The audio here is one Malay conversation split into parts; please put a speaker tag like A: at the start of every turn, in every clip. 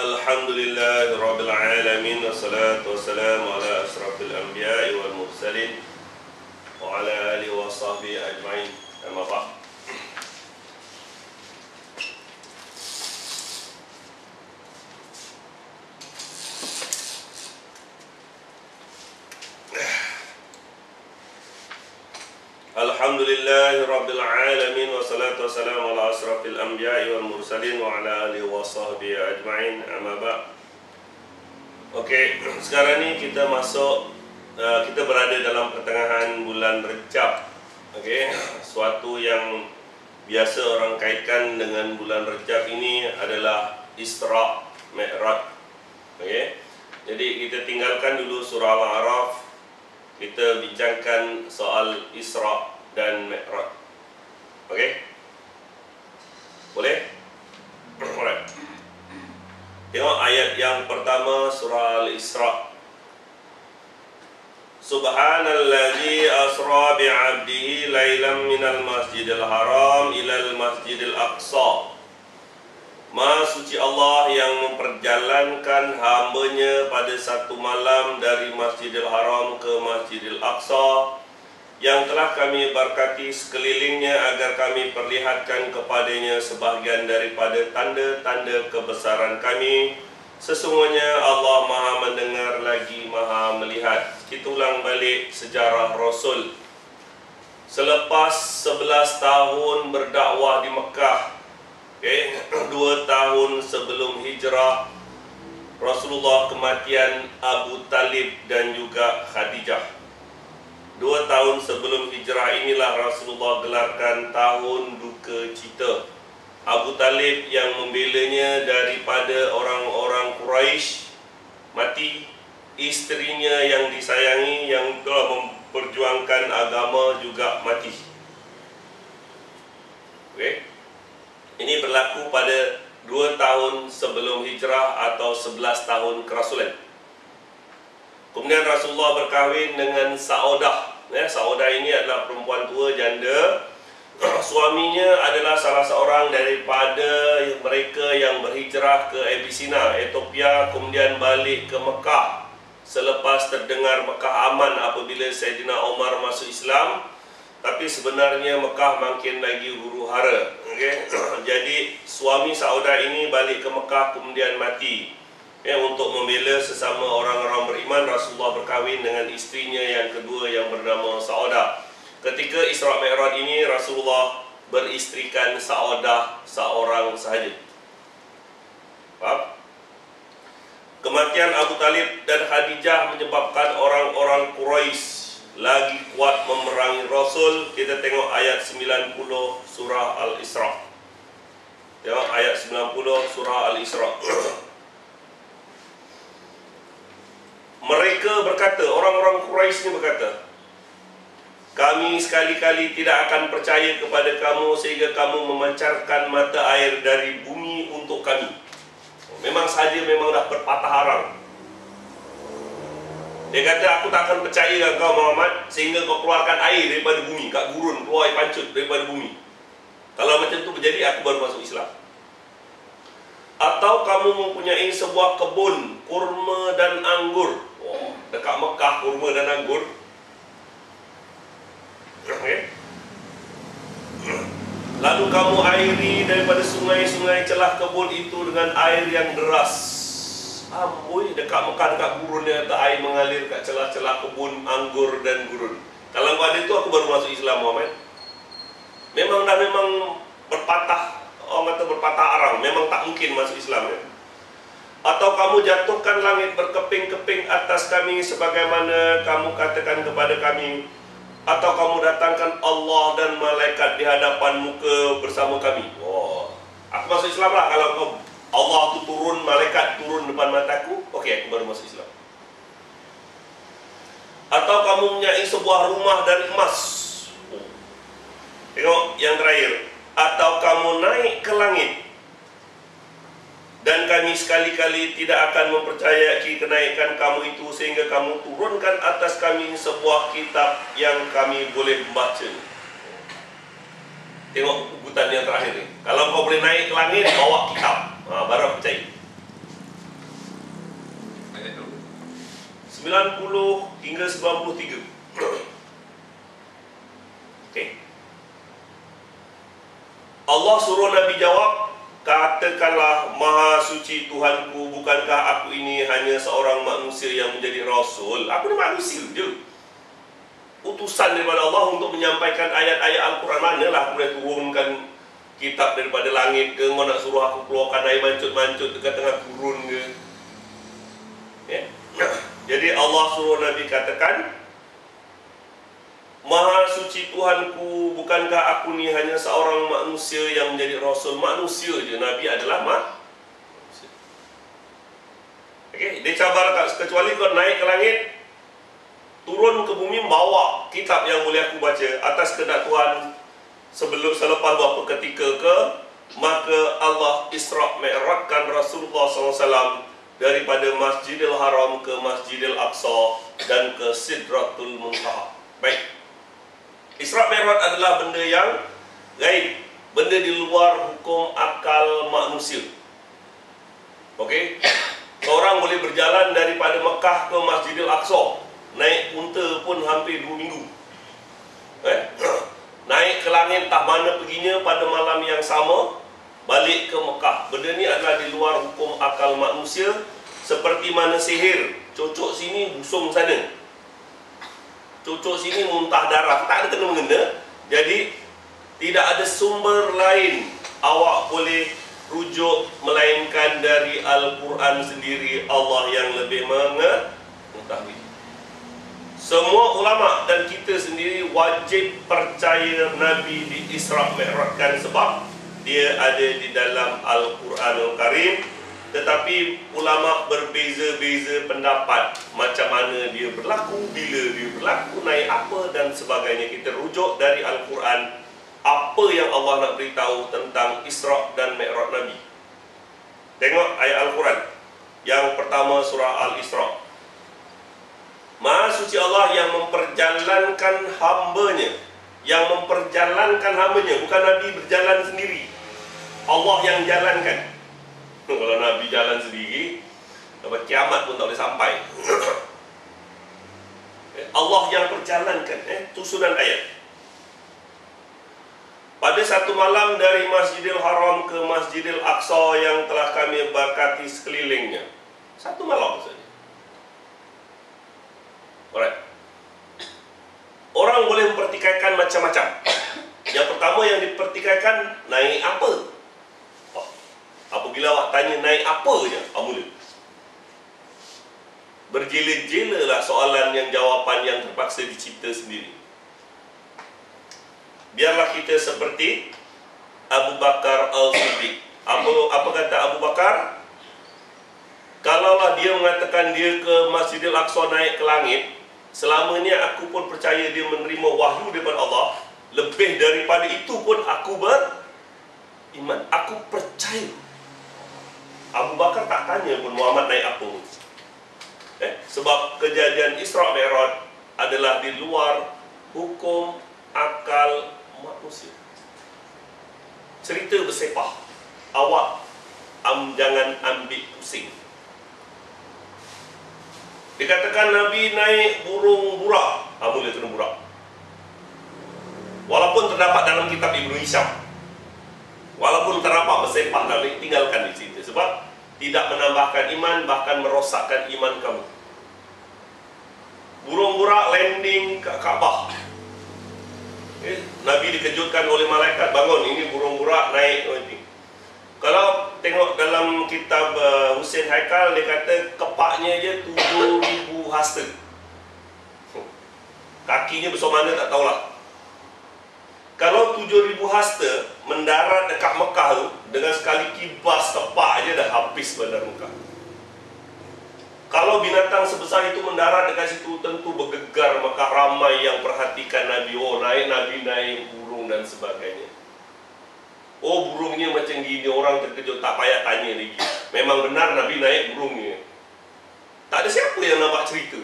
A: Alhamdulillahirabbil alamin wassalatu wassalamu ala asrafil anbiya'i wal mursalin wa ala alihi wa sahbihi ajma'in. Amma ba'd. Alhamdulillahirabbil alamin wassalatu wassalamu ala asrafil anbiya'i wal mursalin wa ala alihi wa sahbihi ajma'in. Amma ba'd. Okey, sekarang ni kita masuk kita berada dalam pertengahan bulan Rejab. Okey, suatu yang biasa orang kaitkan dengan bulan Rejab ini adalah Isra Mi'raj. Okey. Jadi kita tinggalkan dulu surah Al-A'raf. Kita bincangkan soal Isra dan Mi'raj. Okey? Boleh? Alright. Tengok ayat yang pertama surah Al-Isra. Subhanallazi asra bi'abdihi lailan minal masjidil haram ilal masjidil aqsa. Maha suci Allah yang memperjalankan hambanya pada satu malam dari Masjidil Haram ke Masjidil Aqsa, yang telah kami berkati sekelilingnya agar kami perlihatkan kepadanya sebahagian daripada tanda-tanda kebesaran kami. Sesungguhnya Allah Maha mendengar lagi Maha melihat. Kita ulang balik sejarah Rasul. Selepas 11 tahun berdakwah di Mekah, 2 tahun sebelum hijrah, Rasulullah kematian Abu Talib dan juga Khadijah. 2 tahun sebelum hijrah inilah Rasulullah gelarkan tahun duka cita. Abu Talib yang membelanya daripada orang-orang Quraisy mati, isterinya yang disayangi yang telah memperjuangkan agama juga mati. Okey. Ini berlaku pada 2 tahun sebelum hijrah atau 11 tahun kerasulan. Kemudian Rasulullah berkahwin dengan Saudah. Saudah ini adalah perempuan tua janda. Suaminya adalah salah seorang daripada mereka yang berhijrah ke Abyssinia, Ethiopia, kemudian balik ke Mekah selepas terdengar Mekah aman apabila Sayyidina Umar masuk Islam. Tapi sebenarnya Mekah makin lagi huru-hara. Okay? Jadi suami Saudah ini balik ke Mekah kemudian mati. Untuk membela sesama orang-orang beriman, Rasulullah berkahwin dengan isterinya yang kedua yang bernama Saudah. Ketika Isra Mi'raj ini, Rasulullah beristrikan Saudah seorang sahaja. Faham? Kematian Abu Talib dan Khadijah menyebabkan orang-orang Quraisy lagi kuat memerangi Rasul. Kita tengok ayat 90 surah Al-Isra. Tengok ayat 90 surah Al-Isra. Mereka berkata, orang-orang Quraisy ini berkata, kami sekali-kali tidak akan percaya kepada kamu sehingga kamu memancarkan mata air dari bumi untuk kami. Memang saja memang dah berpatah arang. Dia kata, aku tak akan percaya dengan kau Muhammad sehingga kau keluarkan air daripada bumi, kat gurun, keluar air pancut daripada bumi. Kalau macam tu berjadi, aku baru masuk Islam. Atau kamu mempunyai sebuah kebun kurma dan anggur. Dekat Mekah, kurma dan anggur. Okay. Lalu kamu airi daripada sungai-sungai celah kebun itu dengan air yang deras. Amboi, dekat Mekah, dekat gurun dia kata air mengalir kat celah-celah kebun anggur dan gurun. Kalau kau ada tu, aku baru masuk Islam Muhammad. Memang berpatah, orang kata berpatah arang. Memang tak mungkin masuk Islam. Atau kamu jatuhkan langit berkeping-keping atas kami sebagaimana kamu katakan kepada kami. Atau kamu datangkan Allah dan malaikat di hadapan muka bersama kami. Aku masuk Islam lah kalau kau Allah tu turun, malaikat turun depan mataku. Okey, aku baru masuk Islam. Atau kamu mempunyai sebuah rumah dari emas. Tengok yang terakhir. Atau kamu naik ke langit, dan kami sekali-kali tidak akan mempercayai kenaikan kamu itu sehingga kamu turunkan atas kami sebuah kitab yang kami boleh membaca. Tengok ugutan yang terakhir ni. Kalau kau boleh naik ke langit, bawa kitab, baru aku percaya. hingga 93. Okey. Allah suruh Nabi jawab, katakanlah, Maha suci Tuhanku, bukankah aku ini hanya seorang manusia yang menjadi rasul? Aku ni manusia je, utusan daripada Allah untuk menyampaikan ayat-ayat Al-Quran. Manalah aku boleh turunkan kitab daripada langit ke? Kau nak suruh aku keluarkan air mancut-mancut dekat tengah gurun ke? Ya. Jadi Allah suruh Nabi katakan, Maha suci Tuhanku, bukankah aku ni hanya seorang manusia yang menjadi rasul? Manusia je, Nabi adalah manusia. Okey, dia cabar, kecuali kau naik ke langit, turun ke bumi, bawa kitab yang boleh aku baca atas kehendak Tuhan selepas beberapa ketika ke, maka Allah Isra' Mi'rajkan Rasulullah SAW daripada Masjidil Haram ke Masjidil Aqsa dan ke Sidratul Muntaha. Baik, Isra' Mi'raj adalah benda yang gaib, benda di luar hukum akal manusia. Okey, seorang boleh berjalan daripada Mekah ke Masjidil Aqsa, naik unta pun hampir 2 minggu. Naik ke langit entah mana perginya pada malam yang sama, balik ke Mekah. Benda ni adalah di luar hukum akal manusia. Seperti mana sihir, cocok sini busung sana, cocok sini muntah darah, tak ada kena-mengena. Jadi tidak ada sumber lain awak boleh rujuk melainkan dari Al-Quran sendiri, Allah yang lebih mengetahui. Semua ulama dan kita sendiri wajib percaya Nabi di Isra' Mi'rajkan sebab dia ada di dalam Al-Quranul Karim. Tetapi ulama berbeza-beza pendapat macam mana dia berlaku, bila dia berlaku, naik apa dan sebagainya. Kita rujuk dari Al-Quran apa yang Allah nak beritahu tentang Isra' dan Mi'raj Nabi. Tengok ayat Al-Quran. Yang pertama, surah Al-Isra'. Maha suci Allah yang memperjalankan hambanya. Yang memperjalankan hambanya, bukan Nabi berjalan sendiri, Allah yang jalankan. Kalau Nabi jalan sendiri, sampai kiamat pun tak boleh sampai. Allah yang perjalankan. Susunan ayat. Pada satu malam dari Masjidil Haram ke Masjidil Aqsa yang telah kami berkati sekelilingnya. Satu malam saja. Alright. Orang boleh mempertikaikan macam-macam. Yang pertama yang dipertikaikan, naik apa? Apabila awak tanya naik apa je, mula berjela-jela lah soalan yang jawapan yang terpaksa dicipta sendiri. Biarlah kita seperti Abu Bakar Al-Siddiq. Apa kata Abu Bakar? Kalaulah dia mengatakan dia ke Masjidil Aqsa, naik ke langit, selama ni aku pun percaya dia menerima wahyu daripada Allah. Lebih daripada itu pun aku beriman, aku percaya. Abu Bakar tak tanya pun Muhammad naik apa. Sebab kejadian Isra' Mi'raj adalah di luar hukum akal manusia. Cerita bersepah, awak jangan ambil pusing. Dikatakan Nabi naik burung burak, mula kena burak. Walaupun terdapat dalam kitab Ibnu Hisham, walaupun terdapat bersepah, Nabi tinggalkan di situ sebab tidak menambahkan iman, bahkan merosakkan iman kamu. Burung burak landing ke Kaabah. Nabi dikejutkan oleh malaikat, bangun, ini burung burak naik. Kalau tengok dalam kitab Husain Haikal, dia kata kepaknya je 7,000 hasta. Kakinya besar mana tak tahulah. Kalau 7,000 hasta mendarat dekat Mekah tu, dengan sekali kibas tepak je dah habis bandar Mekah. Kalau binatang sebesar itu mendarat dekat situ, tentu bergegar Mekah. Ramai yang perhatikan Nabi. Oh, Nabi naik burung dan sebagainya. Oh, burungnya macam gini, orang terkejut, tak payah tanya lagi. Memang benar Nabi naik burungnya. Tak ada siapa yang nampak cerita.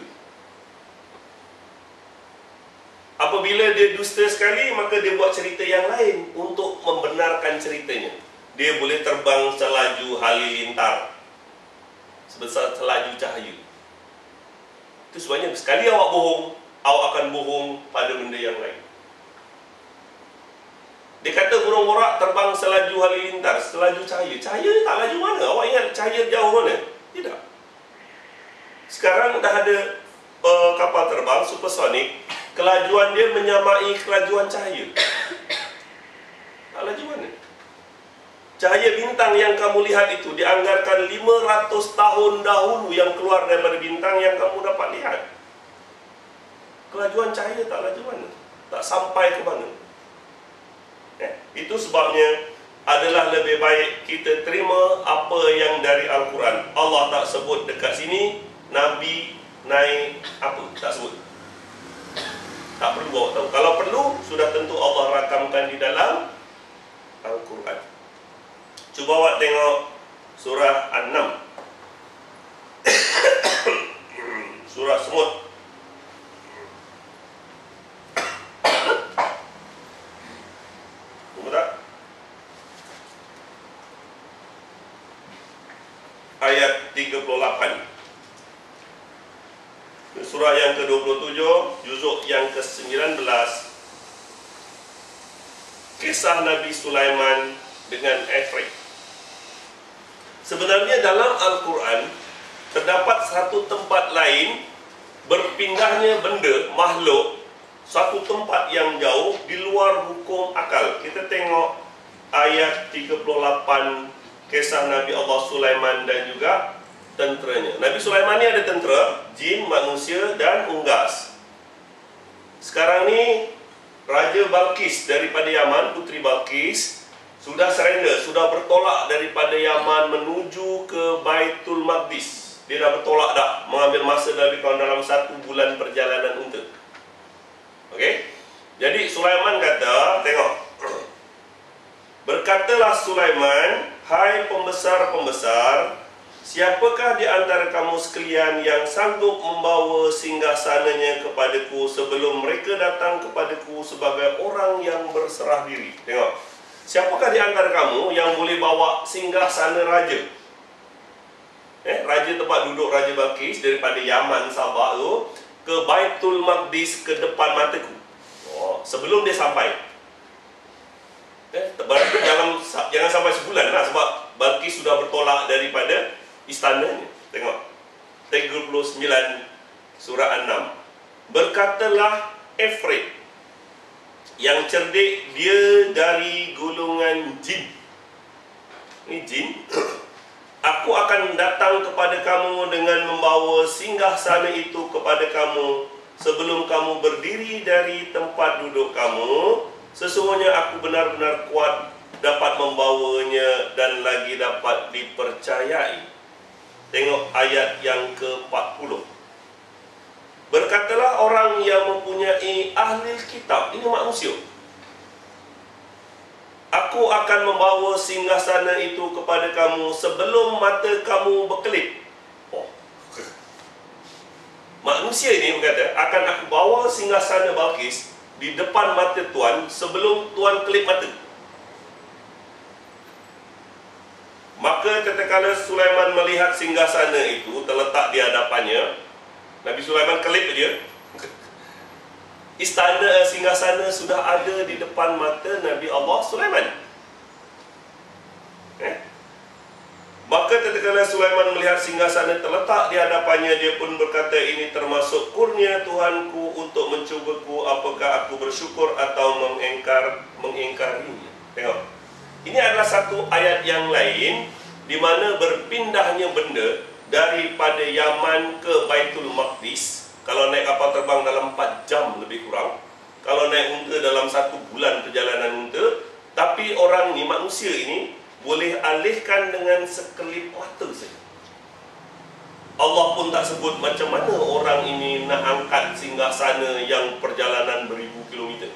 A: Apabila dia dusta sekali, maka dia buat cerita yang lain untuk membenarkan ceritanya. Dia boleh terbang selaju halilintar, sebesar selaju cahaya. Itu sebabnya sekali awak bohong, awak akan bohong pada benda yang lain. Dia kata burung borak terbang selaju halilintar, selaju cahaya. Cahaya tak laju mana? Awak ingat cahaya jauh mana? Tidak. Sekarang dah ada kapal terbang supersonik, kelajuan dia menyamai kelajuan cahaya. Tak laju mana? Cahaya bintang yang kamu lihat itu dianggarkan 500 tahun dahulu yang keluar daripada bintang yang kamu dapat lihat. Kelajuan cahaya tak laju mana? Tak sampai ke mana? Itu sebabnya adalah lebih baik kita terima apa yang dari Al-Quran. Allah tak sebut dekat sini Nabi naik apa? Tak sebut. Tak perlu awak tahu. Kalau perlu, sudah tentu Allah rakamkan di dalam Al-Quran. Cuba awak tengok surah An-Nam. Surah semut. Tunggu tak? Ayat 38. Surah yang ke-27, juzuk yang ke-19. Kisah Nabi Sulaiman dengan Ifrit. Sebenarnya dalam Al-Quran terdapat satu tempat lain berpindahnya benda, makhluk, satu tempat yang jauh di luar hukum akal. Kita tengok ayat 38 kisah Nabi Allah Sulaiman dan juga tenteranya. Nabi Sulaiman ni ada tentera, jin, manusia dan unggas. Sekarang ni Raja Balqis daripada Yaman, Puteri Balqis, sudah surrender, sudah bertolak daripada Yaman menuju ke Baitul Maqdis. Dia dah bertolak dah, mengambil masa lebih kurang dalam 1 bulan perjalanan unta. Okey? Jadi Sulaiman kata, tengok. Berkatalah Sulaiman, hai pembesar-pembesar, siapakah di antara kamu sekalian yang sanggup membawa singgasananya kepadaku sebelum mereka datang kepadaku sebagai orang yang berserah diri? Tengok. Siapakah di antara kamu yang boleh bawa singgasana raja? Raja tempat duduk Raja Balqis daripada Yaman, Sabah tu, ke Baitul Maqdis, ke depan mataku. Sebelum dia sampai. Jangan sampai sebulan lah, sebab Balqis sudah bertolak daripada istananya. Tengok 39 surah An-Nam. Berkatalah Ifrit, yang cerdik dia dari golongan jin. Ini jin. Aku akan datang kepada kamu dengan membawa singgasana itu kepada kamu sebelum kamu berdiri dari tempat duduk kamu. Sesungguhnya aku benar-benar kuat dapat membawanya dan lagi dapat dipercayai. Tengok ayat yang ke-40. Berkatalah orang yang mempunyai ahli kitab, ini manusia, aku akan membawa singgasana itu kepada kamu sebelum mata kamu berkelip. Manusia ini berkata, akan aku bawa singgasana Balqis di depan mata Tuan sebelum Tuan kelip mata. Maka ketika Sulaiman melihat singgasana itu terletak di hadapannya, Nabi Sulaiman kelip dia. Istana singgasana sudah ada di depan mata Nabi Allah Sulaiman. Maka ketika Sulaiman melihat singgasana terletak di hadapannya, dia pun berkata, ini termasuk kurnia Tuhanku untuk mencubaku, apakah aku bersyukur atau mengingkarinya. Tengok. Ini adalah satu ayat yang lain di mana berpindahnya benda daripada Yaman ke Baitul Maqdis. Kalau naik kapal terbang dalam 4 jam lebih kurang. Kalau naik unta dalam 1 bulan perjalanan unta. Tapi orang ni, manusia ini, boleh alihkan dengan sekelip mata saja. Allah pun tak sebut macam mana orang ini nak angkat singgasana yang perjalanan beribu kilometer.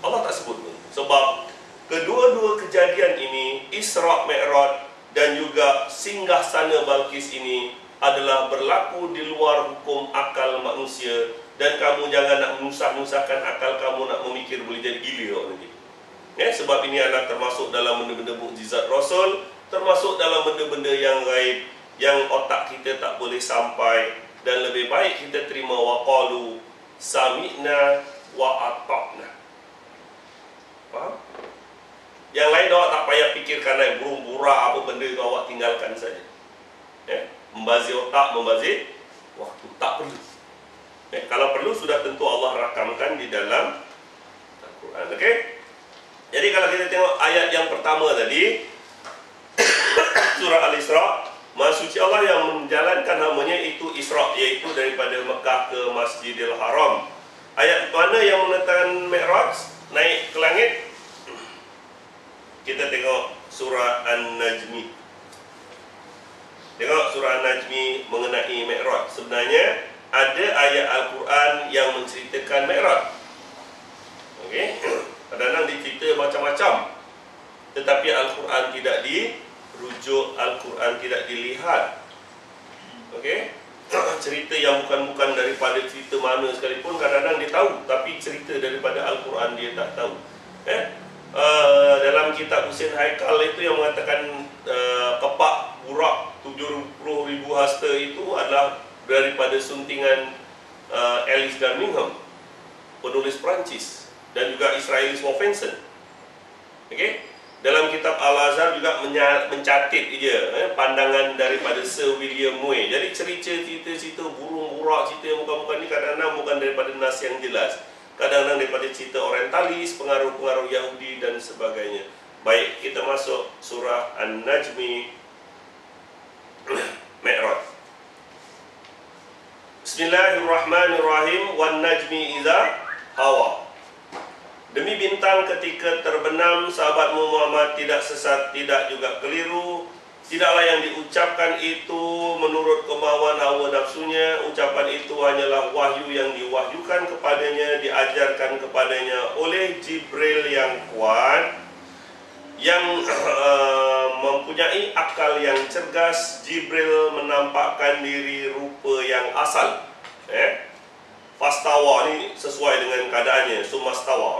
A: Allah tak sebut. Sebab kedua-dua kejadian ini, Isra' Mi'raj dan juga singgahsana Balqis ini, adalah berlaku di luar hukum akal manusia. Dan kamu jangan nak menusah-nusahkan akal kamu nak memikir boleh jadi gila nanti. Sebab ini adalah termasuk dalam benda-benda mukjizat Rasul, termasuk dalam benda-benda yang gaib, yang otak kita tak boleh sampai dan lebih baik kita terima waqalu sami'na wa ata'na. Faham? Yang lain awak tak payah fikirkan naik burung buraq apa benda itu, awak tinggalkan saja. Membazir otak, membazir waktu, tak perlu. Kalau perlu sudah tentu Allah rakamkan di dalam Al-Quran. Okey? Jadi kalau kita tengok ayat yang pertama tadi, surah Al-Isra, Maha Suci Allah yang menjalankan namanya itu Isra, iaitu daripada Mekah ke Masjidil Haram. Ayat mana yang menetapkan Mi'raj, naik ke langit? Kita tengok surah An-Najmi. Tengok surah An-Najmi mengenai Mi'raj. Sebenarnya ada ayat Al-Quran yang menceritakan Mi'raj. Okey, kadang-kadang dicerita macam-macam, tetapi Al-Quran tidak dirujuk, Al-Quran tidak dilihat. Okey, cerita yang bukan-bukan daripada cerita mana sekalipun kadang-kadang dia tahu, tapi cerita daripada Al-Quran dia tak tahu. Dalam kitab Husain Haikal itu yang mengatakan kepak burak 70,000 hasta itu adalah daripada suntingan Alice Birmingham, penulis Perancis, dan juga Israelis Wolfenson. Okey, dalam kitab Al-Azhar juga mencatat dia pandangan daripada Sir William Moy. Jadi cerita-cerita burung burak, cerita yang bukan-bukan ni kadang-kadang bukan daripada nas yang jelas, kadang-kadang daripada cerita orientalis, pengaruh-pengaruh Yahudi dan sebagainya. Baik, kita masuk surah An-Najmi, Mi'raj. Bismillahirrahmanirrahim. Wan najmi idza hawa. Demi bintang ketika terbenam, sahabatmu Muhammad tidak sesat, tidak juga keliru. Tidaklah yang diucapkan itu menurut kemauan hawa nafsunya. Ucapan itu hanyalah wahyu yang diwahyukan kepadanya, diajarkan kepadanya oleh Jibril yang kuat, yang mempunyai akal yang cergas. Jibril menampakkan diri rupa yang asal. Fastawa ni sesuai dengan keadaannya, sumastawa.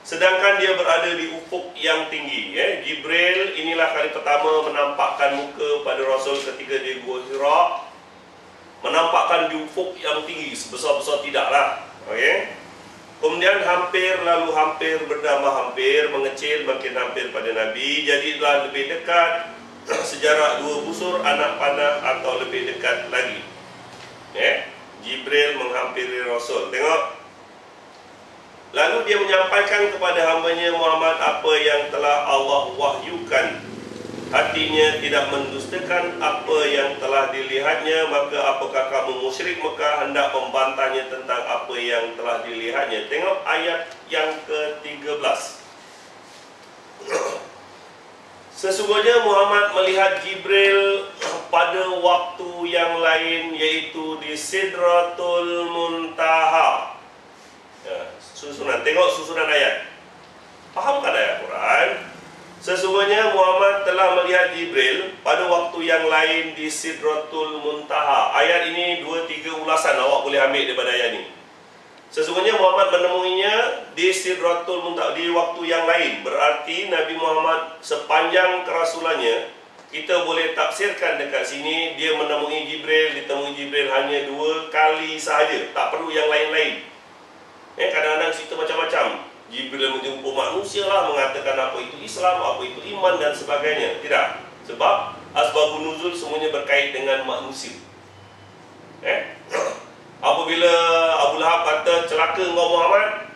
A: Sedangkan dia berada di ufuk yang tinggi. Jibril inilah kali pertama menampakkan muka pada Rasul ketika di Gua Hira. Menampakkan di ufuk yang tinggi, sebesar-besar tidaklah. Kemudian hampir, lalu hampir, berdambah hampir, mengecil, makin hampir pada Nabi. Jadilah lebih dekat, sejarak 2 busur anak panah atau lebih dekat lagi. Jibril menghampiri Rasul. Tengok. Lalu dia menyampaikan kepada hambanya Muhammad apa yang telah Allah wahyukan. Hatinya tidak mendustakan apa yang telah dilihatnya. Maka apakah kamu musyrik Mekah hendak membantahnya tentang apa yang telah dilihatnya? Tengok ayat yang ke-13. Sesungguhnya Muhammad melihat Jibril pada waktu yang lain, yaitu di Sidratul Muntaha. Susunan, tengok susunan ayat. Fahamkan ayat Quran. Sesungguhnya Muhammad telah melihat Jibril pada waktu yang lain di Sidratul Muntaha. Ayat ini 2-3 ulasan, awak boleh ambil daripada ayat ini. Sesungguhnya Muhammad menemuinya di Sidratul Muntaha, di waktu yang lain. Berarti Nabi Muhammad sepanjang kerasulannya, kita boleh tafsirkan dekat sini, dia menemui Jibril, ditemui Jibril hanya 2 kali sahaja, tak perlu yang lain-lain. Kadang-kadang cerita macam-macam. Jibril menjumpa manusia lah, mengatakan apa itu Islam, apa itu iman dan sebagainya. Tidak, sebab asbabun nuzul semuanya berkait dengan manusia. Apabila Abu Lahab kata, celaka engkau Muhammad,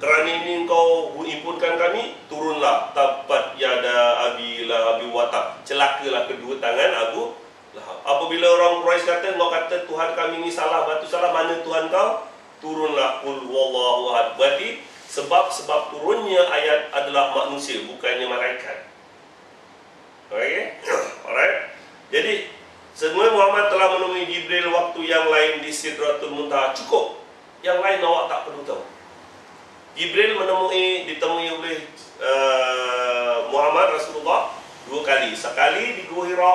A: kerana ini engkau himpunkan kami, turunlah tabat yada abi lahabi watab, celakalah kedua tangan Abu Lahab. Apabila orang Quraisy kata, engkau kata Tuhan kami ini salah, batu salah, mana Tuhan kau? Turunlah qul wallahu ahad. Berarti sebab-sebab turunnya ayat adalah manusia, bukannya malaikat. Okey? Alright. Jadi sebenarnya Muhammad telah menemui Jibril waktu yang lain di Sidratul Muntaha. Cukup. Yang lain awak tak perlu tahu. Jibril ditemui oleh Muhammad Rasulullah 2 kali. Sekali di Gua Hira,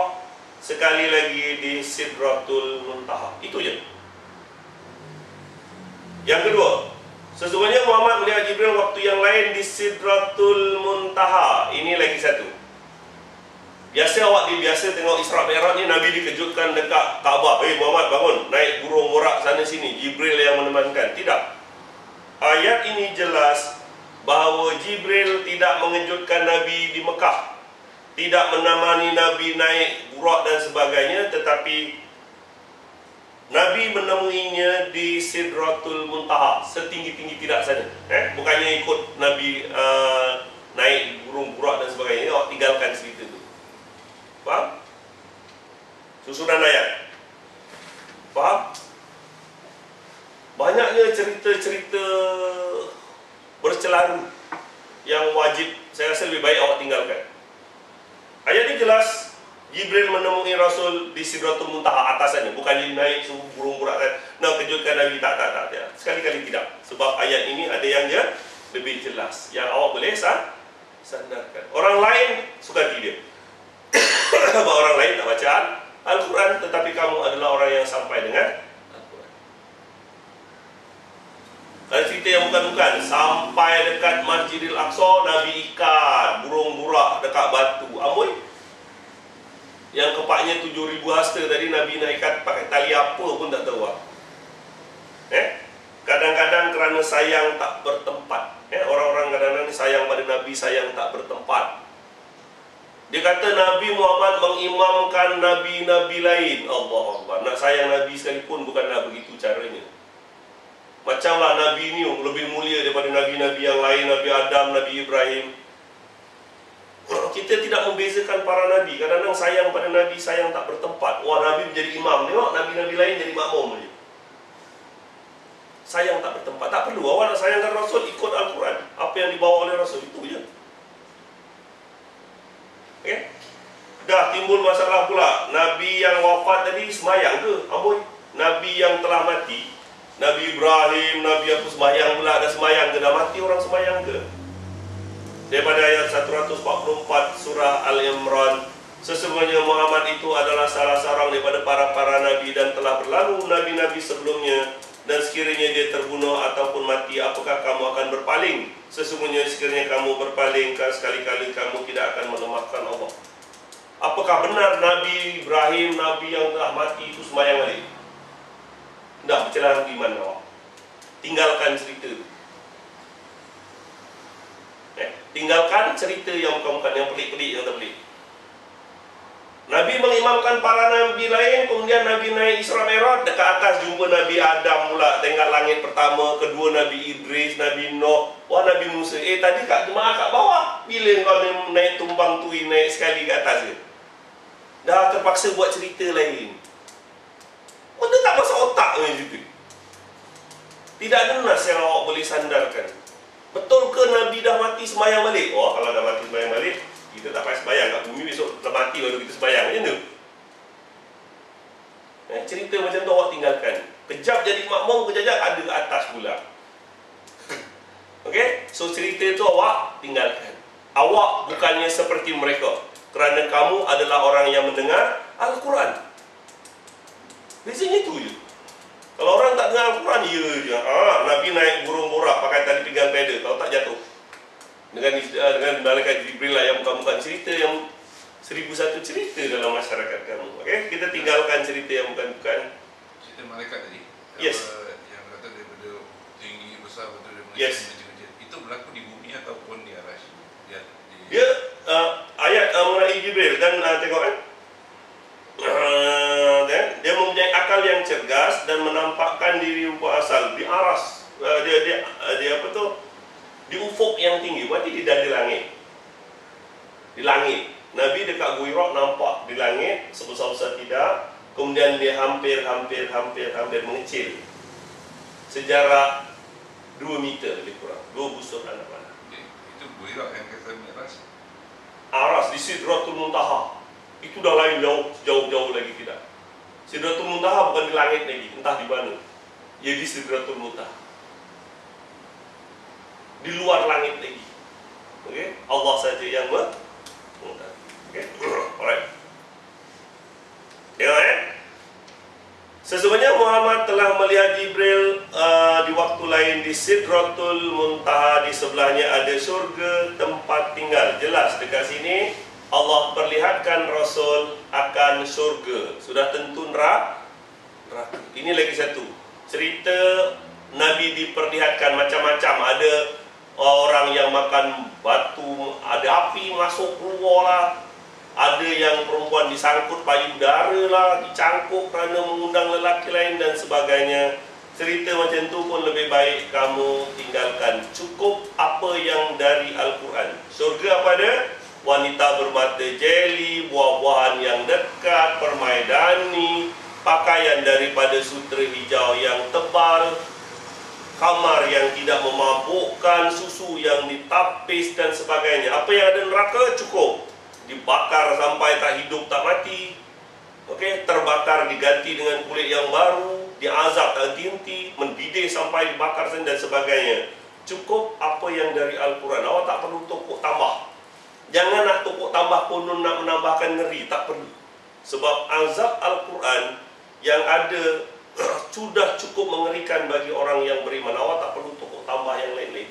A: sekali lagi di Sidratul Muntaha. Itu je. Yang kedua, sesungguhnya Muhammad melihat Jibril waktu yang lain di Sidratul Muntaha. Ini lagi satu. Biasa biasa tengok Isra Mi'raj ni, Nabi dikejutkan dekat Kaabah. Muhammad bangun, naik burung murak sana sini, Jibril yang menemankan. Tidak. Ayat ini jelas bahawa Jibril tidak mengejutkan Nabi di Mekah, tidak menemani Nabi naik burak dan sebagainya, tetapi Nabi menemuinya di Sidratul Muntaha, setinggi-tinggi tidak sana. Bukannya ikut Nabi naik burung burak dan sebagainya. Tinggalkan cerita itu. Faham? Susunan ayat. Faham? Banyaknya cerita-cerita bercelaru yang wajib, saya rasa lebih baik awak tinggalkan. Ayat ini jelas, Jibril menemui Rasul di Sidratul Muntaha atasannya, bukan naik burung burak kan. Nak kejutkan Nabi, tak. Sekali-kali tidak. Sebab ayat ini ada yang dia lebih jelas, yang awak boleh sandarkan. Orang lain suka tidak. Sebab orang lain tak baca Al-Quran, tetapi kamu adalah orang yang sampai dengan Al-Quran. Ada cerita yang bukan-bukan. Sampai dekat Masjidil Aqsa, Nabi ikat burung burak dekat batu. Amboi, yang kepaknya 7,000 hasta tadi, Nabi nak ikat pakai tali apa pun tak tahu. Kadang-kadang kerana sayang tak bertempat. Orang-orang kadang-kadang sayang pada Nabi, sayang tak bertempat. Dia kata Nabi Muhammad mengimamkan Nabi-Nabi lain. Allah Allah. Nak sayang Nabi sekalipun bukanlah begitu caranya. Macamlah Nabi ni lebih mulia daripada Nabi-Nabi yang lain. Nabi Adam, Nabi Ibrahim. Kita tidak membezakan para Nabi. Kadang-kadang sayang pada Nabi, sayang tak bertempat. Wah, Nabi menjadi imam. Tengok Nabi-Nabi lain jadi makmum saja. Sayang tak bertempat. Tak perlu. Awak nak sayangkan Rasul, ikut Al-Quran. Apa yang dibawa oleh Rasul, itu je. Dah timbul masalah pula. Nabi yang wafat tadi semayang ke? Amboi, Nabi yang telah mati, Nabi Ibrahim, Nabi apa semayang pula? Dah semayang ke? Dah mati orang semayang ke? Daripada ayat 144 surah Al-Imran, sesungguhnya Muhammad itu adalah salah seorang daripada para Nabi, dan telah berlalu Nabi-Nabi sebelumnya, dan sekiranya dia terbunuh ataupun mati, apakah kamu akan berpaling? Sesungguhnya sekiranya kamu berpaling, sekali-kali kamu tidak akan melemahkan Allah. Apakah benar Nabi Ibrahim, Nabi yang telah mati itu sembahyang balik? Tidak, bercelaru iman awak. Tinggalkan cerita itu. Tinggalkan cerita yang bukan-bukan, yang pelik-pelik, yang tak pelik. Nabi mengimamkan para Nabi lain, kemudian Nabi naik Isra Mi'raj, dekat atas jumpa Nabi Adam pula, tingkat langit pertama, kedua Nabi Idris, Nabi Nuh, wah Nabi Musa. Tadi kat jemaah kat bawah, bila kau naik tumbang tui, naik sekali ke atas ke? Dah terpaksa buat cerita lain. Benda tak masuk otak ni cerita. Tidak ada nas yang awak boleh sandarkan. Betul ke Nabi dah mati sembahyang balik? Oh, kalau dah mati sembahyang balik, kita tak payah sembahyang kat bumi, besok dah mati baru kita sembahyang. Macam tu. Cerita macam tu awak tinggalkan. Kejap jadi makmum, kejap ada ke atas pula. Okey? So cerita tu awak tinggalkan. Awak bukannya seperti mereka, kerana kamu adalah orang yang mendengar Al-Quran. Biasanya itu je. Kalau orang tak dengar Al-Quran, ya je. Nabi naik burung borak pakai tali pinggang pedal, kalau tak jatuh. Dengan malaikat Jibril lah yang bukan-bukan cerita, yang 1001 cerita dalam masyarakat kamu. Okey, kita tinggalkan cerita yang bukan-bukan.
B: Cerita malaikat tadi.
A: Yes.
B: Yang kata daripada tinggi besar betul daripada
A: yes.
B: kecil. Itu berlaku di bumi ataupun di aras?
A: Dia ayat mengenai Jibril dan tengok dia mempunyai akal yang cergas dan menampakkan diri rupa asal di aras. Dia apa tu? Di ufuk yang tinggi, berarti di dada langit. Di langit. Nabi dekat Guirot nampak di langit, sebesar-besar tidak. Kemudian dia hampir mengecil. Sejarak 2 meter lebih kurang, 2 busur anak panah.
B: Itu Guirot yang kata Mi'raj.
A: Aras di Sidratul Muntaha. Itu dah lain jauh lagi tidak. Sidratul Muntaha bukan di langit lagi, entah di mana. Ia di Sidratul Muntaha. Di luar langit lagi. Okey, Allah saja yang mengetahui. Okey. Alright. Tengok Sesungguhnya Muhammad telah melihat Jibril di waktu lain di Sidratul Muntaha. Di sebelahnya ada syurga tempat tinggal. Jelas dekat sini Allah perlihatkan Rasul akan syurga. Sudah tentu neraka. Ini lagi satu cerita Nabi diperlihatkan macam-macam. Ada orang yang makan batu, ada api masuk keluar lah. Ada yang perempuan disangkut payudara lah, dicangkuk kerana mengundang lelaki lain dan sebagainya. Cerita macam tu pun lebih baik kamu tinggalkan. Cukup apa yang dari Al-Quran. Syurga apa dia? Wanita bermata jeli, buah-buahan yang dekat, permaidani, pakaian daripada sutera hijau yang tebal, kamar yang tidak memabukkan, susu yang ditapis dan sebagainya. Apa yang ada neraka cukup. Dibakar sampai tak hidup tak mati. Okey, terbakar diganti dengan kulit yang baru, diazab tak henti-henti, mendidih sampai dibakar dan sebagainya. Cukup apa yang dari Al-Quran. Awak tak perlu tokok tambah. Jangan nak tokok tambah konon nak menambahkan ngeri, tak perlu. Sebab azab Al-Quran yang ada sudah cukup mengerikan bagi orang yang beriman. Awak tak perlu tokok tambah yang lain-lain.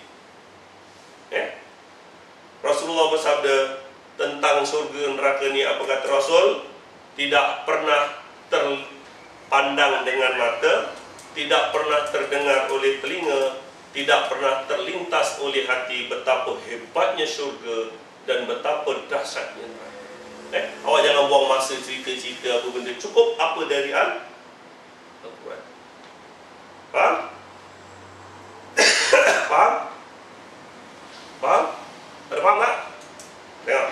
A: Rasulullah bersabda tentang surga neraka ni, apa kata Rasul? Tidak pernah terpandang dengan mata, tidak pernah terdengar oleh telinga, tidak pernah terlintas oleh hati betapa hebatnya syurga dan betapa dahsyatnya neraka. Awak jangan buang masa cerita-cerita apa benda. Cukup apa dari Al-Quran. Faham? Faham? Faham? Ada faham tak? Tengok.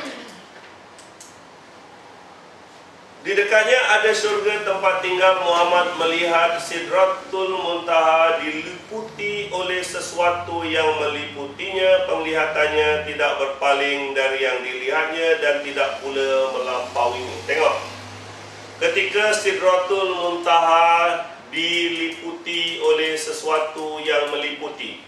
A: Di dekatnya ada syurga tempat tinggal Muhammad, melihat Sidratul Muntaha diliputi oleh sesuatu yang meliputinya. Penglihatannya tidak berpaling dari yang dilihatnya dan tidak pula melampauinya. Tengok. Ketika Sidratul Muntaha diliputi oleh sesuatu yang meliputi.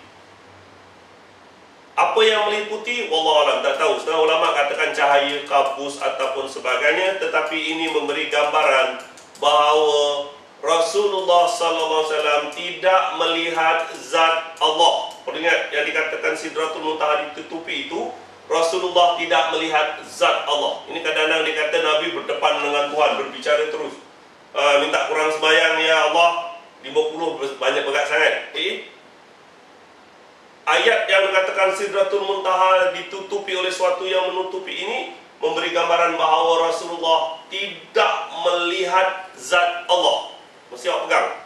A: Apa yang meliputi? Wallahualam, tak tahu. Setengah ulama katakan cahaya, kabus ataupun sebagainya. Tetapi ini memberi gambaran bahawa Rasulullah SAW tidak melihat zat Allah. Perlu ingat yang dikatakan Sidratul Muntaha ditutupi itu, Rasulullah tidak melihat zat Allah. Ini kadang-kadang dikata Nabi berdepan dengan Tuhan, berbicara terus. Minta kurang sembahyang ya Allah, 50 banyak berat sangat. Ayat yang dikatakan Sidratul Muntaha ditutupi oleh sesuatu yang menutupi ini memberi gambaran bahawa Rasulullah tidak melihat zat Allah. Mesti awak pegang.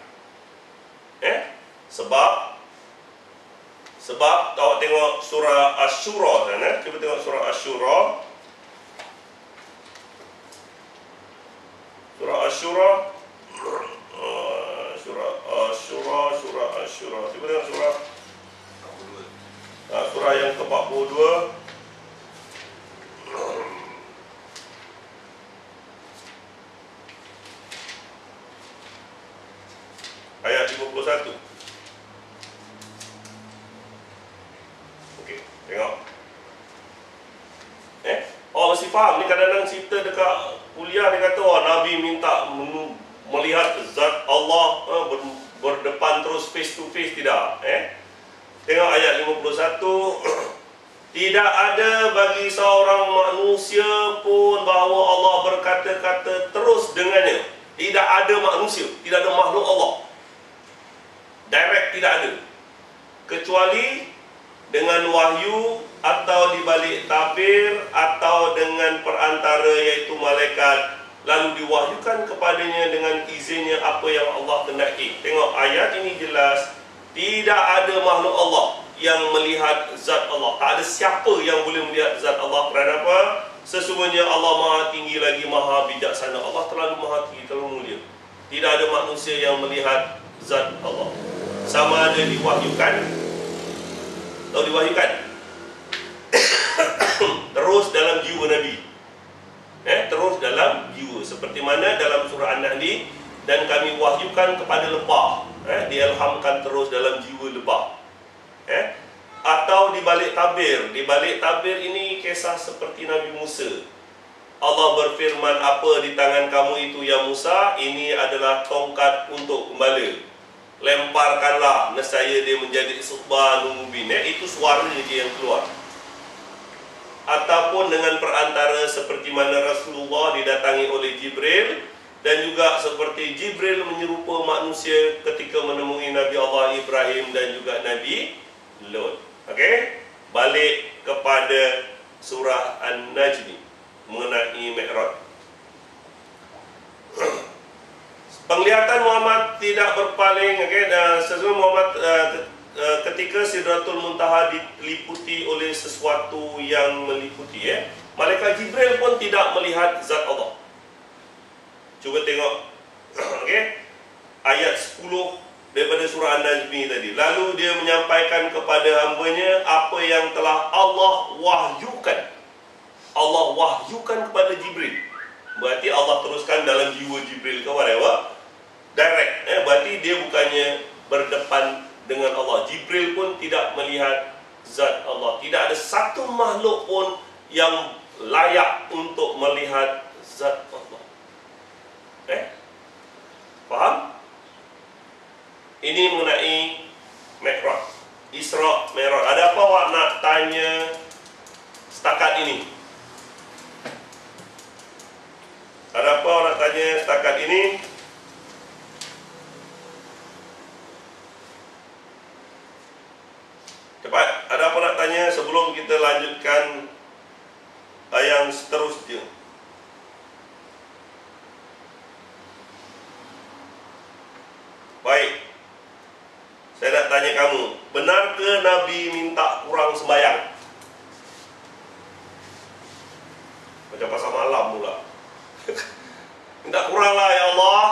A: Sebab awak tengok surah Asy-Syura sana. Cuba tengok surah Asy-Syura. Surah Asy-Syura. Surah Asy-Syura. Cuba tengok surah surah yang ke-42. Ayat 51. Okey, tengok. Oh, mesti faham. Ni kadang-kadang cerita dekat kuliah dia kata, oh, Nabi minta melihat zat Allah, berdepan terus face to face. Tidak. Tengok ayat 51. Tidak ada bagi seorang manusia pun bahawa Allah berkata-kata terus dengannya. Tidak ada manusia, tidak ada makhluk Allah direct, tidak ada, kecuali dengan wahyu atau di balik tabir atau dengan perantara iaitu malaikat, lalu diwahyukan kepadanya dengan izinnya apa yang Allah kehendaki. Tengok ayat ini jelas. Tidak ada makhluk Allah yang melihat zat Allah. Tak ada siapa yang boleh melihat zat Allah. Kerana apa? Sesungguhnya Allah Maha Tinggi lagi Maha Bijaksana. Allah terlalu Maha Tinggi, terlalu mulia. Tidak ada manusia yang melihat zat Allah. Sama ada diwahyukan atau diwahyukan terus dalam jiwa Nabi. Terus dalam jiwa. Seperti mana dalam surah An-Nahl, dan kami wahyukan kepada lebah. Diilhamkan terus dalam jiwa lebah. Atau di balik tabir. Di balik tabir ini kisah seperti Nabi Musa. Allah berfirman, apa di tangan kamu itu ya Musa? Ini adalah tongkat untuk gembala. Lemparkanlah, nescaya dia menjadi subhanun mubin. Itu suara je yang keluar. ataupun dengan perantara seperti mana Rasulullah didatangi oleh Jibril, dan juga seperti Jibril menyerupa manusia ketika menemui Nabi Allah Ibrahim dan juga Nabi Lut. Okey, balik kepada surah An-Najm mengenai Mi'raj. Penglihatan Muhammad tidak berpaling, okey, dan sesungguhnya Muhammad ketika Sidratul Muntaha diliputi oleh sesuatu yang meliputi, malaikat Jibril pun tidak melihat zat Allah. Cuba tengok okey, ayat 10 daripada surah An-Najm tadi. Lalu dia menyampaikan kepada hambanya apa yang telah Allah wahyukan. Allah wahyukan kepada Jibril. Berarti Allah teruskan dalam jiwa Jibril ke whatever, direct. Berarti dia bukannya berdepan dengan Allah. Jibril pun tidak melihat zat Allah. Tidak ada satu makhluk pun yang layak untuk melihat zat Allah. Faham? Ini mengenai Mi'raj, Isra Mi'raj. Ada apa awak nak tanya setakat ini? Ada apa awak nak tanya setakat ini? Cepat, ada apa nak tanya sebelum kita lanjutkan yang seterusnya? Baik, saya nak tanya kamu, benar ke Nabi minta kurang sembahyang? Macam pasal malam pula. Minta kurang lah ya Allah.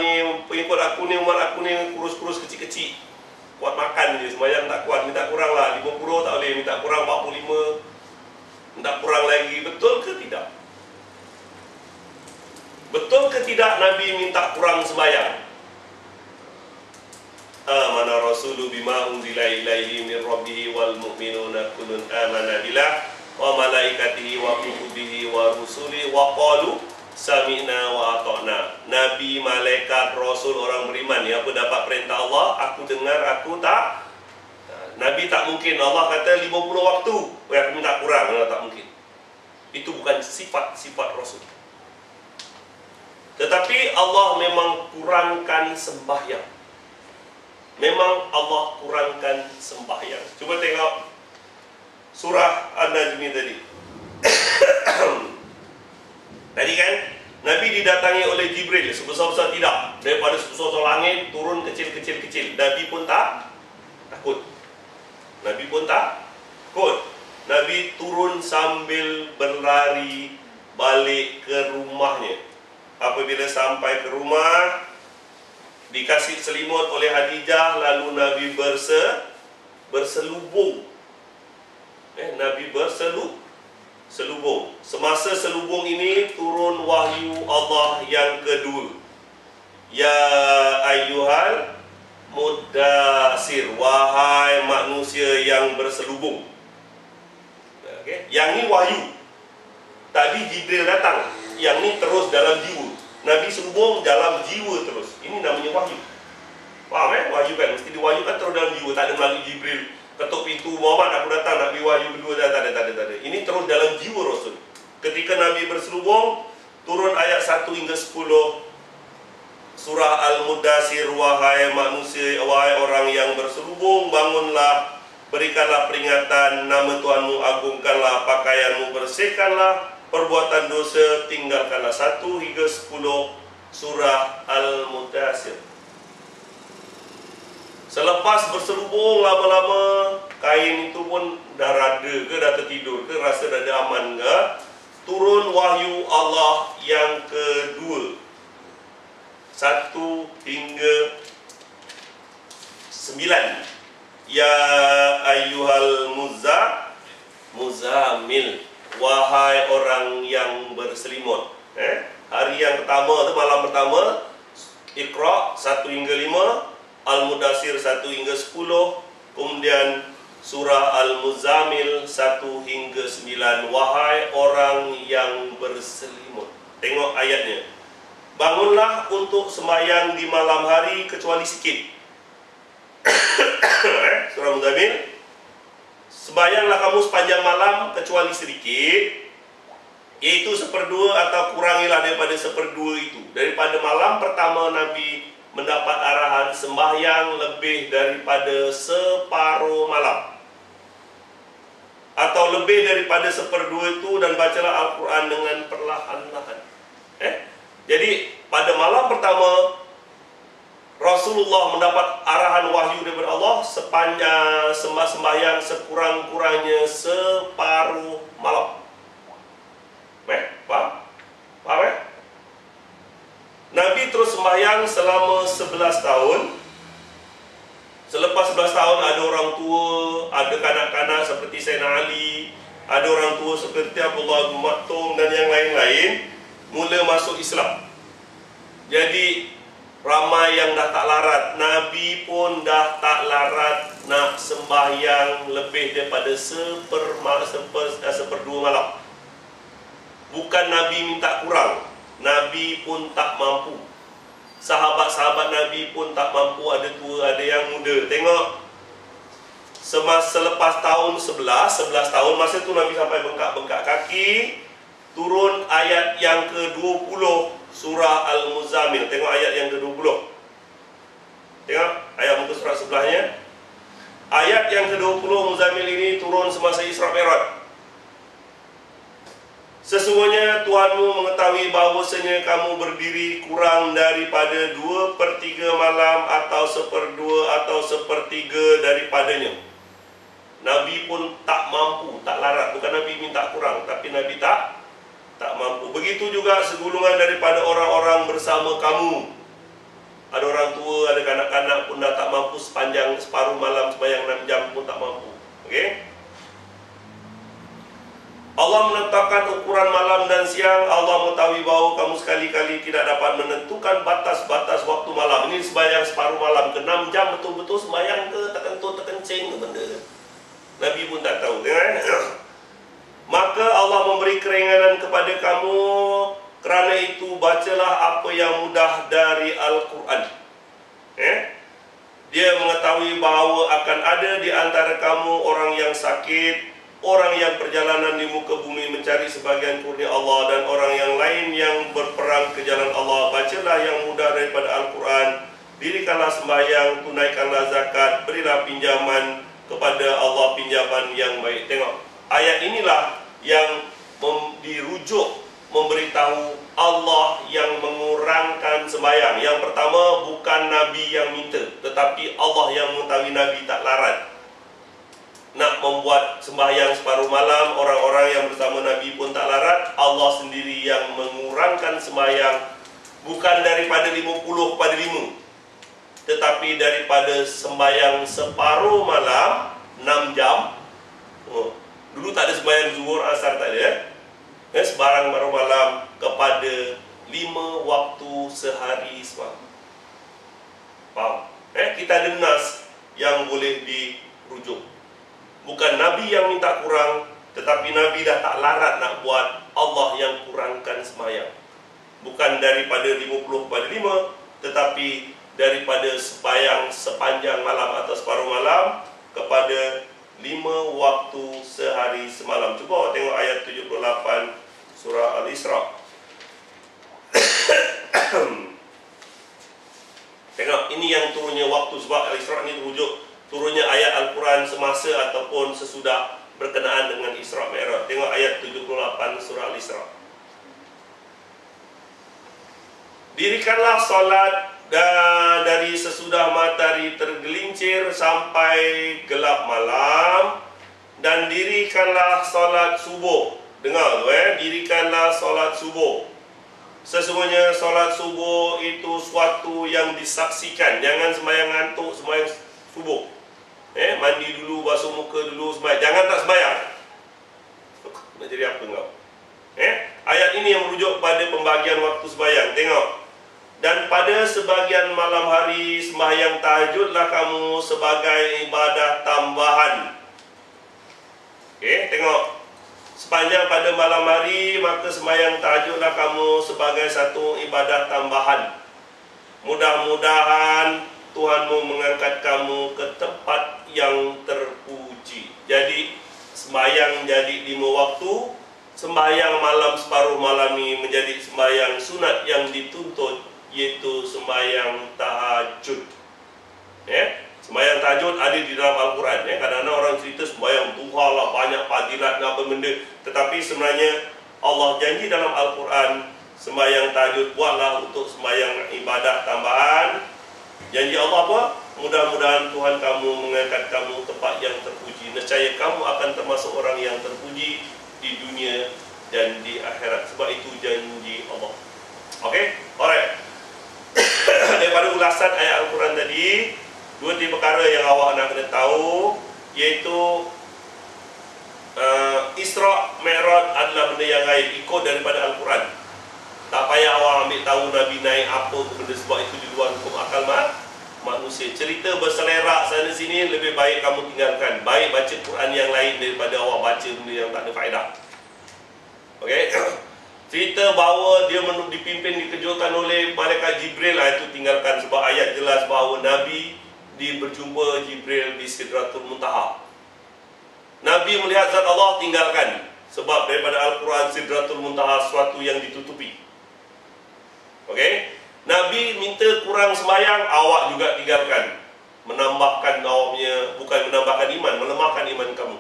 A: Ni pengikut aku ni, umat aku ni kurus-kurus kecil-kecil, kuat makan je, sembahyang tak kuat. Minta kurang lah, 50 tak boleh, minta kurang 45, minta kurang lagi. Betul ke tidak? Betul ke tidak Nabi minta kurang sembahyang? Amana rasulu bima unzila ilaihi min rabbihi wal mu'minuna kullun amana billah wa malaikatihi wa kutubihi wa rusulihi wa qalu sami'na wa ata'na. Nabi, malaikat, rasul, orang beriman apa dapat perintah Allah, aku dengar, aku tak. Nabi tak mungkin. Allah kata 50 waktu, aku minta kurang, tak mungkin. Itu bukan sifat-sifat rasul. Tetapi Allah memang kurangkan sembahyang. Memang Allah kurangkan sembahyang. Cuba tengok surah An-Najm tadi. Tadi kan Nabi didatangi oleh Jibril sebesar-besar tidak, daripada sebesar-besar langit turun kecil-kecil. Nabi pun tak takut. Nabi pun tak takut. Nabi turun sambil berlari balik ke rumahnya. Apabila sampai ke rumah, dikasih selimut oleh Khadijah, lalu Nabi berselubung. Nabi berselubung. Semasa selubung ini turun wahyu Allah yang kedua. Ya ayyuhal mudassir, wahai manusia yang berselubung. Yang ni wahyu. Tadi Jibril datang, yang ni terus dalam jiwa. Nabi selubung dalam jiwa terus. Ini namanya wahyu. Faham wahyu kan? Mesti diwahyukan terus dalam jiwa. Tak ada melalui Jibril ketuk pintu, Muhammad aku datang nak beri wahyu kedua. Tak ada. Ini terus dalam jiwa Rasul. Ketika Nabi berselubung, turun ayat 1 hingga 10 surah Al-Mudassir. Wahai manusia, wahai orang yang berselubung, bangunlah, berikanlah peringatan, nama Tuhanmu agungkanlah, pakaianmu bersihkanlah, perbuatan dosa tinggalkanlah. 1 hingga 10 surah Al-Mudassir. Selepas berselubung lama-lama, kain itu pun dah rada ke, dah tertidur ke, rasa dah ada aman ke, turun wahyu Allah yang kedua. 1 hingga 9. Ya ayyuhal muzammil, wahai orang yang berselimut. Hari yang pertama tu, malam pertama, Iqra 1 hingga 5, Al-Mudassir 1 hingga 10, kemudian surah Al-Muzammil 1 hingga 9. Wahai orang yang berselimut. Tengok ayatnya. Bangunlah untuk sembahyang di malam hari kecuali sikit. Surah Muzammil 1 sembahyanglah kamu sepanjang malam kecuali sedikit, yaitu 1/2 atau kurangilah daripada 1/2 itu. Daripada malam pertama Nabi mendapat arahan sembahyang lebih daripada separuh malam, atau lebih daripada 1/2 itu, dan bacalah Al-Quran dengan perlahan-lahan. Jadi pada malam pertama Rasulullah mendapat arahan wahyu daripada Allah sepanjang sembahyang sekurang-kurangnya separuh malam. Faham? Faham? Nabi terus sembahyang selama 11 tahun. Selepas 11 tahun ada orang tua, ada kanak-kanak seperti Sayyidina Ali, ada orang tua seperti Abdullah bin Maktum dan yang lain-lain mula masuk Islam. Jadi ramai yang dah tak larat. Nabi pun dah tak larat nak sembahyang lebih daripada 1/2 malam. Bukan Nabi minta kurang, Nabi pun tak mampu. Sahabat-sahabat Nabi pun tak mampu, ada tua, ada yang muda. Tengok, selepas tahun 11 tahun, masa tu Nabi sampai bengkak-bengkak kaki, turun ayat yang ke-20 surah Al-Muzammil. Tengok ayat yang ke-20. Tengok ayat muka surat sebelahnya. Ayat yang ke-20 Muzammil ini turun semasa Isra Mi'raj. Sesungguhnya Tuhanmu mengetahui bahawasanya kamu berdiri kurang daripada 2/3 malam, atau 1/2 atau 1/3 daripadanya. Nabi pun tak mampu, tak larat. Bukan Nabi minta kurang, tapi Nabi tak mampu. Begitu juga segulungan daripada orang-orang bersama kamu. Ada orang tua, ada kanak-kanak pun dah tak mampu sepanjang separuh malam sembahyang 6 jam pun tak mampu. Okey? Allah menetapkan ukuran malam dan siang. Allah mengetahui bahawa kamu sekali-kali tidak dapat menentukan batas-batas waktu malam. Ini sembahyang separuh malam ke 6 jam betul-betul sembahyang ke terkencing ke benda. Nabi pun tak tahu. Maka Allah memberi keringanan kepada kamu. Kerana itu bacalah apa yang mudah dari Al-Quran. Dia mengetahui bahawa akan ada di antara kamu orang yang sakit, orang yang perjalanan di muka bumi mencari sebagian kurnia Allah, dan orang yang lain yang berperang ke jalan Allah. Bacalah yang mudah daripada Al-Quran. Dirikanlah sembahyang, tunaikanlah zakat, berilah pinjaman kepada Allah pinjaman yang baik. Tengok, ayat inilah yang dirujuk memberitahu Allah yang mengurangkan sembahyang. Yang pertama, bukan Nabi yang minta, tetapi Allah yang mengetahui Nabi tak larat nak membuat sembahyang separuh malam. Orang-orang yang bersama Nabi pun tak larat. Allah sendiri yang mengurangkan sembahyang, bukan daripada 50 kepada 5, tetapi daripada sembahyang separuh malam 6 jam. Dulu tak ada sembahyang zuhur, asar tak ada. Sebarang baru malam kepada 5 waktu sehari semalam. Faham? Kita ada nas yang boleh dirujuk. Bukan Nabi yang minta kurang, tetapi Nabi dah tak larat nak buat, Allah yang kurangkan sembahyang. Bukan daripada 50 kepada 5, tetapi daripada sembahyang sepanjang malam atau separuh malam kepada 5 waktu sehari semalam. Cuba tengok ayat 78 surah Al-Isra. Tengok, ini yang turunnya waktu. Sebab Al-Isra ni rujuk turunnya ayat Al-Quran semasa ataupun sesudah berkenaan dengan Isra Mi'raj. Tengok ayat 78 surah Al-Isra. Dirikanlah solat dari sesudah matahari tergelincir sampai gelap malam, dan dirikanlah solat subuh. Dengar tu dirikanlah solat subuh. Sesungguhnya solat subuh itu suatu yang disaksikan. Jangan sembahyang ngantuk sembahyang subuh. Mandi dulu, basuh muka dulu, sembahyang. Jangan tak sembahyang. Nak jadi apa kau? Ayat ini yang merujuk pada pembagian waktu sembahyang. Tengok. Dan pada sebagian malam hari sembahyang tahajudlah kamu sebagai ibadah tambahan. Tengok. Sepanjang pada malam hari, maka sembahyang tahajudlah kamu sebagai satu ibadah tambahan. Mudah-mudahan Tuhanmu mengangkat kamu ke tempat yang terpuji. Jadi sembahyang jadi 5 waktu, sembahyang malam separuh malam ini menjadi sembahyang sunat yang dituntut, iaitu sembahyang tahajud. Sembahyang tahajud ada di dalam Al-Quran. Kadang-kadang orang cerita sembahyang duha lah, banyak fadilat apa benda. Tetapi sebenarnya Allah janji dalam Al-Quran, sembahyang tahajud buatlah untuk sembahyang ibadat tambahan. Janji Allah apa? Mudah-mudahan Tuhan kamu mengangkat kamu tempat yang terpuji. Nescaya kamu akan termasuk orang yang terpuji di dunia dan di akhirat. Sebab itu janji Allah. Okey? Alright. Daripada ulasan ayat Al-Quran tadi, 2-3 perkara yang awak nak kena tahu, iaitu Isra' Mi'raj adalah benda yang gaib, ikut daripada Al-Quran. Tak payah awak ambil tahu Nabi naik apa ke benda, sebab itu di luar hukum akal manusia. Cerita berselerak sana sini lebih baik kamu tinggalkan. Baik baca Quran yang lain daripada awak baca benda yang tak ada faedah. Okey. Cerita bahawa dia dipimpin, dikejutkan oleh malaikat Jibril, itu tinggalkan, sebab ayat jelas bahawa Nabi berjumpa Jibril di Sidratul Muntaha. Nabi melihat zat Allah, tinggalkan, sebab daripada Al-Quran Sidratul Muntaha sesuatu yang ditutupi. Okey. Nabi minta kurang sembahyang, awak juga tinggalkan. Menambahkan awaknya, bukan menambahkan iman, melemahkan iman kamu.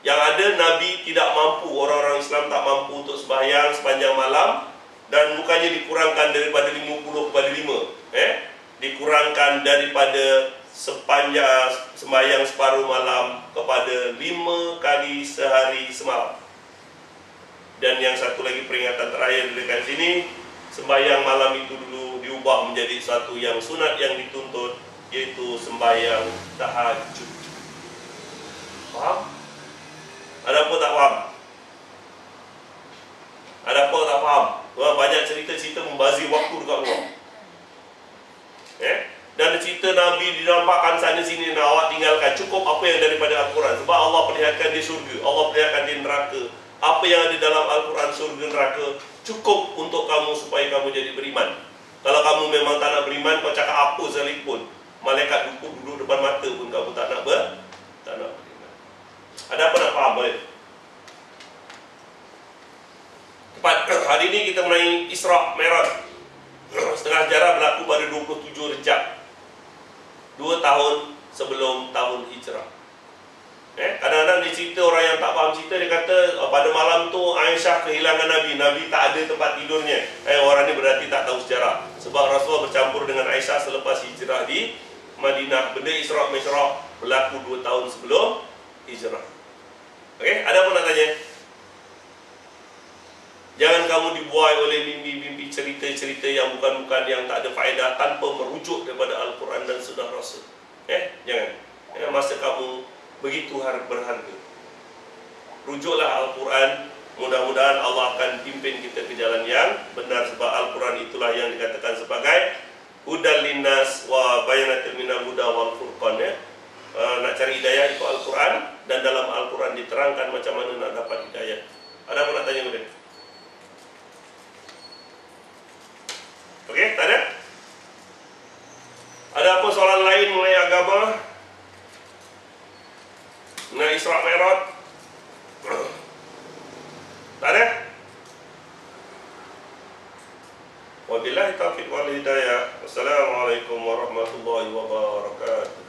A: Yang ada Nabi tidak mampu, orang-orang Islam tak mampu untuk sembahyang sepanjang malam, dan bukannya dikurangkan daripada 50 kepada 5. Dikurangkan daripada sepanjang sembahyang separuh malam kepada 5 kali sehari semalam. Dan yang satu lagi peringatan terakhir dekat sini, sembahyang malam itu dulu diubah menjadi satu yang sunat yang dituntut, iaitu sembahyang tahajud. Faham? Ada apa tak faham? Ada apa tak faham? Banyak cerita-cerita membazir waktu dekat luar. Dan cerita Nabi dinampakkan sana sini, dan awak tinggalkan. Cukup apa yang daripada Al-Quran. Sebab Allah perlihatkan di surga, Allah perlihatkan di neraka. Apa yang ada dalam Al-Quran, surga, neraka, cukup untuk kamu supaya kamu jadi beriman. Kalau kamu memang tak nak beriman, kau cakap apa sekalipun, malaikat duduk depan mata pun kamu tak nak beriman. Ada apa nak faham boleh? Tepat, hari ini kita mengenai Isra' Mi'raj. Setengah sejarah berlaku pada 27 Rejab, 2 tahun sebelum tahun Hijrah. Kadang-kadang dia cerita, orang yang tak faham cerita, dia kata pada malam tu Aisyah kehilangan Nabi, Nabi tak ada tempat tidurnya. Orang ni berarti tak tahu sejarah. Sebab Rasulullah bercampur dengan Aisyah selepas hijrah di Madinah. Benda Isra' Mi'raj berlaku 2 tahun sebelum hijrah. Okey, ada apa nak tanya? Jangan kamu dibuai oleh mimpi-mimpi, cerita-cerita yang bukan-bukan, yang tak ada faedah, tanpa merujuk daripada Al-Quran dan Sunnah Rasul. Jangan. Masa kamu begitu berharga, rujuklah Al-Quran. Mudah-mudahan Allah akan pimpin kita ke jalan yang benar, sebab Al-Quran itulah yang dikatakan sebagai hudal linnas wa bayanatil minal huda wal furqan. Nak cari hidayah ikut Al-Quran, dan dalam Al-Quran diterangkan macam mana nak dapat hidayah. Ada apa nak tanya boleh? Okey, tak ada? Ada apa soalan lain mengenai agama? Mengenai Isra' Mi'raj? Tak ada? Wabillahi taufiq wal hidayah. Wassalamualaikum warahmatullahi wabarakatuh.